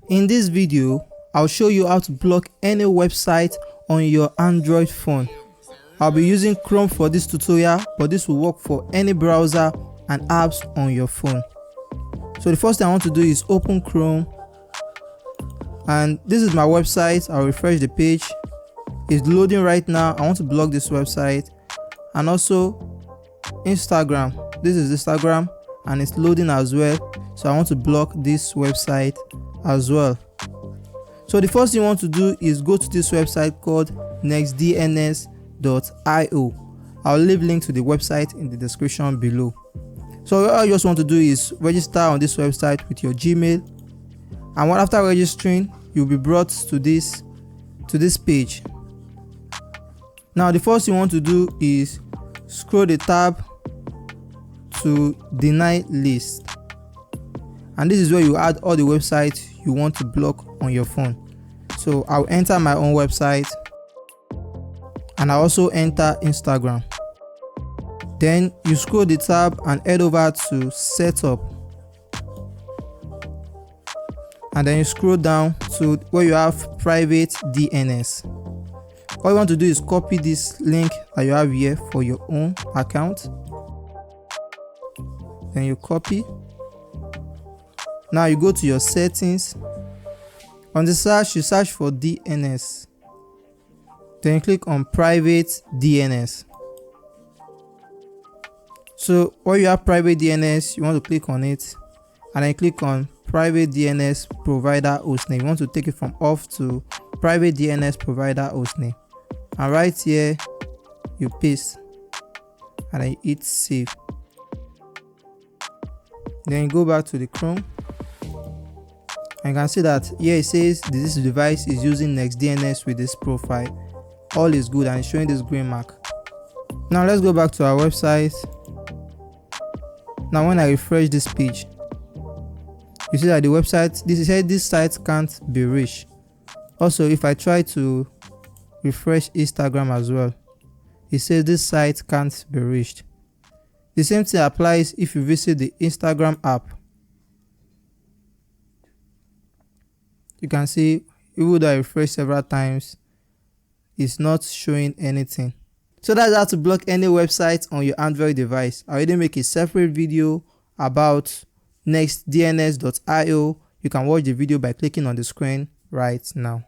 In this video, I'll show you how to block any website on your Android phone. I'll be using Chrome for this tutorial, but this will work for any browser and apps on your phone. So the first thing I want to do is open Chrome, and this is my website. I'll refresh the page. It's loading right now. I want to block this website. And also Instagram. This is Instagram and it's loading as well, so I want to block this website as well. So the first thing you want to do is go to this website called nextdns.io. I'll leave link to the website in the description below. So all you just want to do is register on this website with your Gmail, and after registering, you'll be brought to this page. Now the first thing you want to do is scroll the tab to deny list, and this is where you add all the websites you want to block on your phone. So I'll enter my own website, and I also enter Instagram. Then you scroll the tab and head over to setup, and then you scroll down to where you have private DNS. All you want to do is copy this link that you have here for your own account. Then you copy. Now you go to your settings. On the search, you search for DNS. Then you click on private DNS. So where you have private DNS, you want to click on it, and then click on private DNS provider hostname. You want to take it from off to private DNS provider hostname. And right here you paste, and then you hit save. Then you go back to the Chrome, and you can see that here it says this device is using NextDNS with this profile. All is good, and it's showing this green mark. Now let's go back to our website. Now when I refresh this page, you see that the website, this site can't be reached. Also, if I try to refresh Instagram as well, it says this site can't be reached. The same thing applies if you visit the Instagram app. You can see even though I refresh several times, it's not showing anything. So that's how to block any website on your Android device. I already make a separate video about nextdns.io. You can watch the video by clicking on the screen right now.